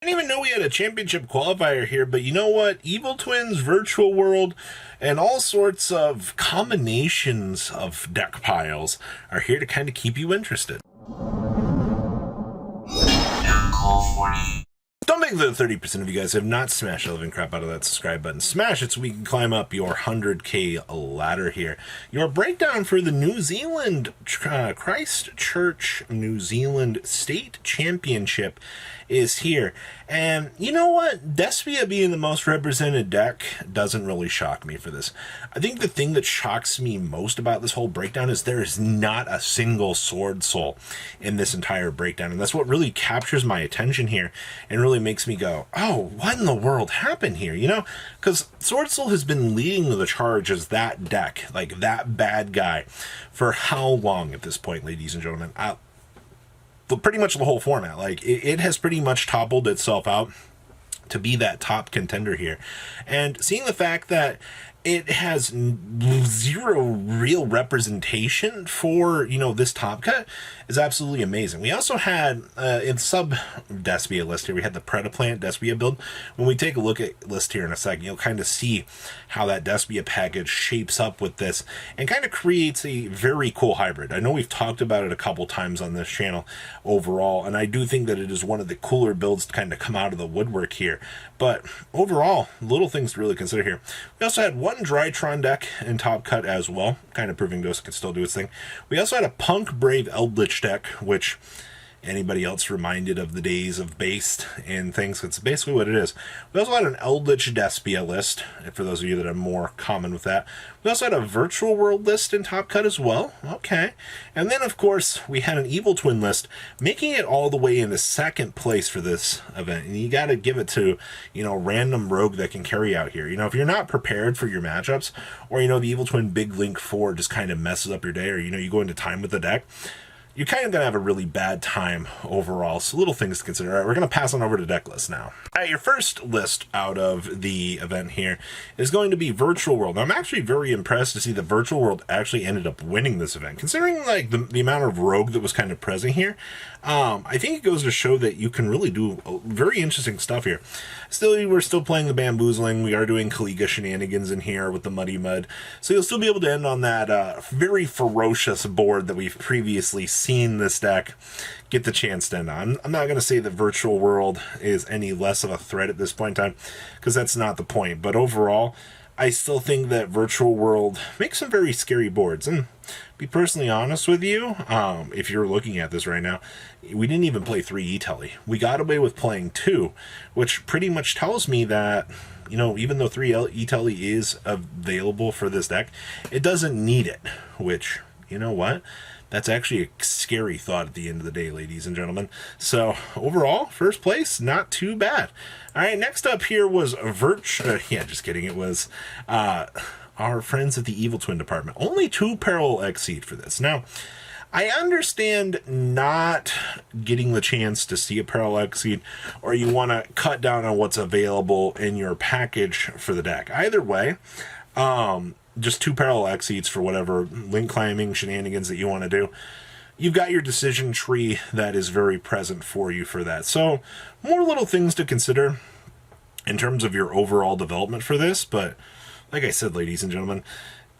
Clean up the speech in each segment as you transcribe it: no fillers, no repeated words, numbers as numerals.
I didn't even know we had a championship qualifier here, but you know what? Evil Twins, Virtual World, and all sorts of combinations of deck piles are here to kind of keep you interested. Don't think that 30% of you guys have not smashed the living crap out of that subscribe button. Smash it so we can climb up your 100K ladder here. Your breakdown for the New Zealand Christchurch New Zealand State Championship is here. And you know what? Despia being the most represented deck doesn't really shock me for this. I think the thing that shocks me most about this whole breakdown is there is not a single Sword Soul in this entire breakdown. And that's what really captures my attention here and really makes me go, oh, what in the world happened here? You know, because Sword Soul has been leading the charge as that deck, like that bad guy, for how long at this point, ladies and gentlemen? Pretty much the whole format. Like, it has pretty much toppled itself out to be that top contender here. And seeing the fact that it has zero real representation for, you know, this top cut is absolutely amazing. We also had, in sub-Despia list here, we had the Predaplant Despia build. When we take a look at list here in a second, you'll kind of see how that Despia package shapes up with this and kind of creates a very cool hybrid. I know we've talked about it a couple times on this channel overall, and I do think that it is one of the cooler builds to kind of come out of the woodwork here. But overall, little things to really consider here. We also had one Drytron deck in top cut as well, kind of proving Ghost could still do its thing. We also had a Punk Brave Eldritch deck, which anybody else reminded of the days of Based and things, it's basically what it is. We also had an Eldritch Despia list, for those of you that are more common with that. We also had a Virtual World list in top cut as well. Okay. And then, of course, we had an Evil Twin list, making it all the way into second place for this event. And you got to give it to, you know, random rogue that can carry out here. You know, if you're not prepared for your matchups, or, you know, the Evil Twin Big Link 4 just kind of messes up your day, or, you know, you go into time with the deck, you're kind of going to have a really bad time overall. So little things to consider. All right, we're going to pass on over to deck list now. All right, your first list out of the event here is going to be Virtual World. Now, I'm actually very impressed to see that Virtual World actually ended up winning this event. Considering like the amount of rogue that was kind of present here, I think it goes to show that you can really do very interesting stuff here. Still, we're still playing the Bamboozling. We are doing Kaliga shenanigans in here with the Muddy Mud. So you'll still be able to end on that very ferocious board that we've previously seen this deck get the chance to end on. I'm not going to say that Virtual World is any less of a threat at this point in time, because that's not the point. But overall, I still think that Virtual World makes some very scary boards. And be personally honest with you, if you're looking at this right now, we didn't even play 3 E-Telly. We got away with playing 2, which pretty much tells me that, you know, even though 3 E-Telly is available for this deck, it doesn't need it, which, you know what? That's actually a scary thought at the end of the day, ladies and gentlemen. So, overall, first place, not too bad. All right, next up here was yeah, just kidding. It was our friends at the Evil Twin department. Only 2 Parallel Exceed for this. Now, I understand not getting the chance to see a Parallel Exceed, or you want to cut down on what's available in your package for the deck. Either way, just 2 Parallel Exceeds for whatever link climbing shenanigans that you want to do. You've got your decision tree that is very present for you for that. So, more little things to consider in terms of your overall development for this, but like I said, ladies and gentlemen,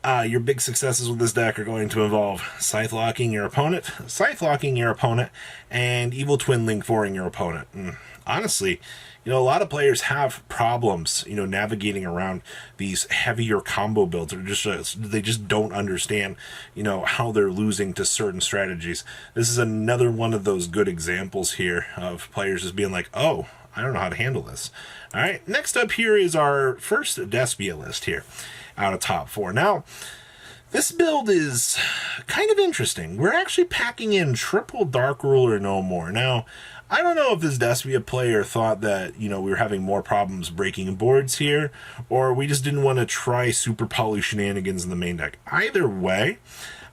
your big successes with this deck are going to involve Scythe Locking your opponent, and Evil Twin Link 4ing your opponent. And honestly, you know, a lot of players have problems, you know, navigating around these heavier combo builds, or they just don't understand, you know, how they're losing to certain strategies. This is another one of those good examples here of players just being like, oh, I don't know how to handle this. All right, next up here is our first Despia list here out of top 4. Now, this build is kind of interesting. We're actually packing in triple Dark Ruler No More. Now, I don't know if this Despia player thought that, you know, we were having more problems breaking boards here, or we just didn't want to try super poly shenanigans in the main deck. Either way,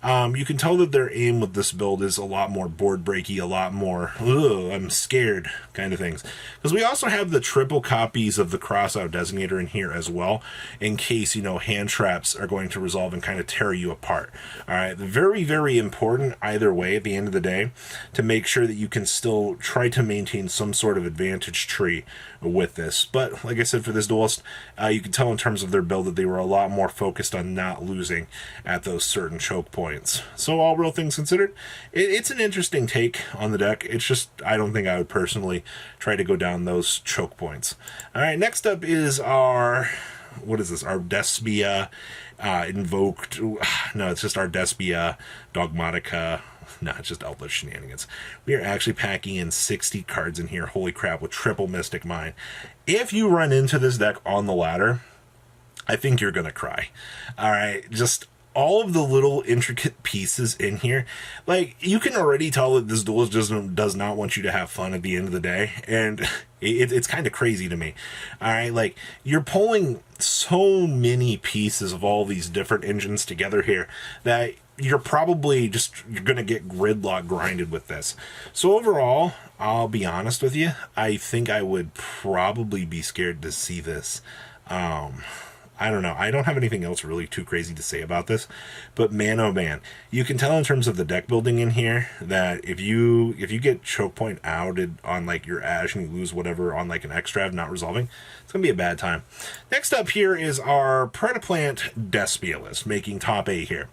You can tell that their aim with this build is a lot more board breaky, a lot more, ugh, I'm scared kind of things. Because we also have the triple copies of the crossout designator in here as well, in case, you know, hand traps are going to resolve and kind of tear you apart. All right, very, very important either way at the end of the day to make sure that you can still try to maintain some sort of advantage tree with this. But like I said, for this duelist, you can tell in terms of their build that they were a lot more focused on not losing at those certain choke points. So all real things considered, it's an interesting take on the deck. It's just, I don't think I would personally try to go down those choke points. All right, next up is our, what is this? Our Despia invoked, no, it's just our Despia Dogmatica. No, it's just Outlet Shenanigans. We are actually packing in 60 cards in here, holy crap, with triple Mystic Mine. If you run into this deck on the ladder, I think you're going to cry. All right, just all of the little intricate pieces in here. Like, you can already tell that this duelist just does not want you to have fun at the end of the day, and it's kind of crazy to me. All right, like, you're pulling so many pieces of all these different engines together here that you're probably you're going to get gridlock grinded with this. So overall, I'll be honest with you, I think I would probably be scared to see this. I don't know. I don't have anything else really too crazy to say about this, but man, oh man, you can tell in terms of the deck building in here that if you get choke point outed on like your Ash and you lose whatever on like an extra not resolving, it's gonna be a bad time. Next up here is our Predaplant Despia list, making top 8 here.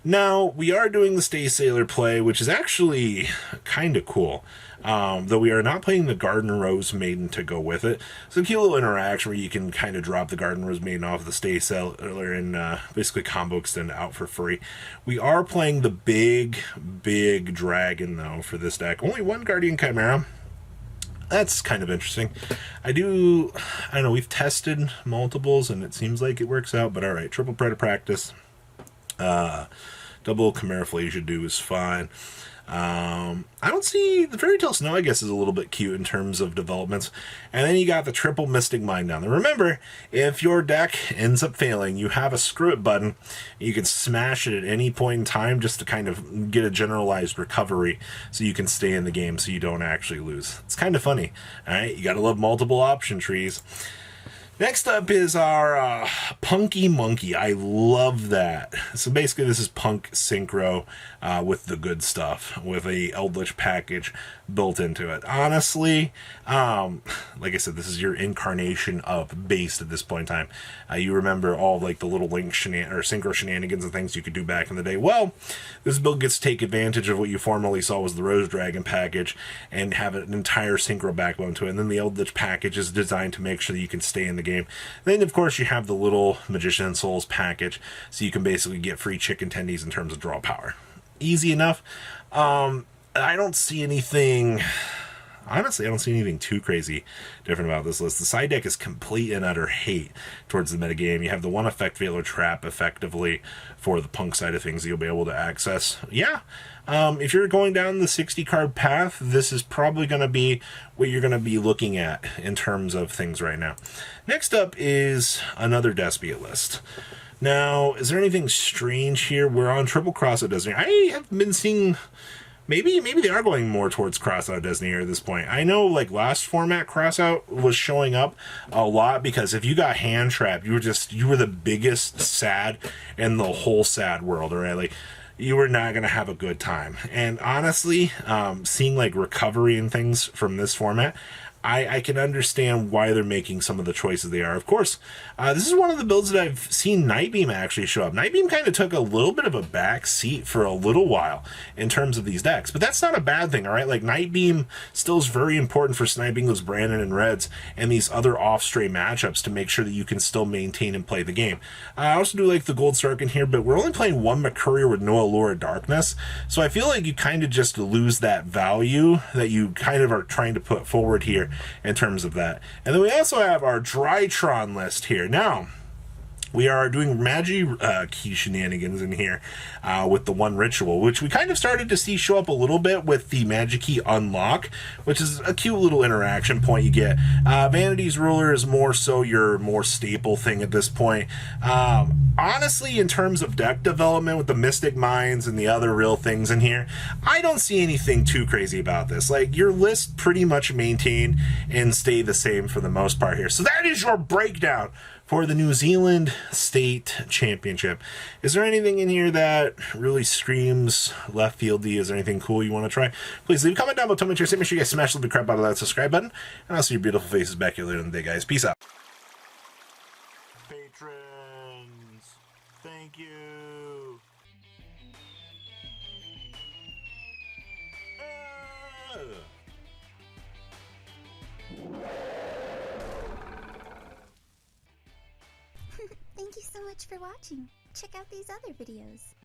Now, we are doing the Stay Sailor play, which is actually kind of cool. Though we are not playing the Garden Rose Maiden to go with it. It's a cute little interaction where you can kind of drop the Garden Rose Maiden off the Stay Sailor and basically combo extend out for free. We are playing the big dragon, though, for this deck. Only one Guardian Chimera. That's kind of interesting. I don't know, we've tested multiples, and it seems like it works out, but alright, triple Predator practice. Double Chimera Flasia do is fine. I don't see the Fairy Tale Snow, I guess, is a little bit cute in terms of developments. And then you got the triple Mystic Mine down there. Remember, if your deck ends up failing, you have a screw it button. You can smash it at any point in time just to kind of get a generalized recovery so you can stay in the game so you don't actually lose. It's kind of funny. All right, you got to love multiple option trees. Next up is our Punky Monkey. I love that. So basically this is Punk Synchro with the good stuff, with a Eldritch package built into it. Honestly, like I said, this is your incarnation of Based at this point in time. You remember all like the little Link Synchro shenanigans and things you could do back in the day. Well, this build gets to take advantage of what you formerly saw was the Rose Dragon package and have an entire Synchro backbone to it. And then the Eldritch package is designed to make sure that you can stay in the game. Then, of course, you have the little Magician Souls package, so you can basically get free chicken tendies in terms of draw power. Easy enough. I don't see anything... Honestly, I don't see anything too crazy different about this list. The side deck is complete and utter hate towards the metagame. You have the one effect Veiler Trap effectively for the Punk side of things that you'll be able to access. Yeah, if you're going down the 60 card path, this is probably going to be what you're going to be looking at in terms of things right now. Next up is another Despia list. Now, is there anything strange here? We're on Triple Crossout Designator. I have been seeing... Maybe they are going more towards Crossout Designator at this point. I know, like, last format Crossout was showing up a lot because if you got hand trapped, you were the biggest sad in the whole sad world, right? Like, you were not going to have a good time. And honestly, seeing, like, recovery and things from this format, I can understand why they're making some of the choices they are. Of course, this is one of the builds that I've seen Nightbeam actually show up. Nightbeam kind of took a little bit of a back seat for a little while in terms of these decks, but that's not a bad thing, all right? Like, Nightbeam still is very important for sniping those Brandon and Reds and these other off-stray matchups to make sure that you can still maintain and play the game. I also do like the Gold Stark in here, but we're only playing one McCurrier with no Allure of Darkness, so I feel like you kind of just lose that value that you kind of are trying to put forward here in terms of that. And then we also have our Drytron list here. Now, we are doing Magi key shenanigans in here with the one ritual, which we kind of started to see show up a little bit with the Magi key unlock, which is a cute little interaction point you get. Vanity's Ruler is more so your more staple thing at this point. Honestly, in terms of deck development with the Mystic Minds and the other real things in here, I don't see anything too crazy about this. Like, your list pretty much maintain and stay the same for the most part here. So that is your breakdown for the New Zealand State Championship. Is there anything in here that really screams left fieldy? Is there anything cool you want to try? Please leave a comment down below. Tell me what you're saying. Make sure you guys smash the crap out of that subscribe button. And I'll see your beautiful faces back here later in the day, guys. Peace out. Patrons, thank you. Thank you so much for watching. Check out these other videos.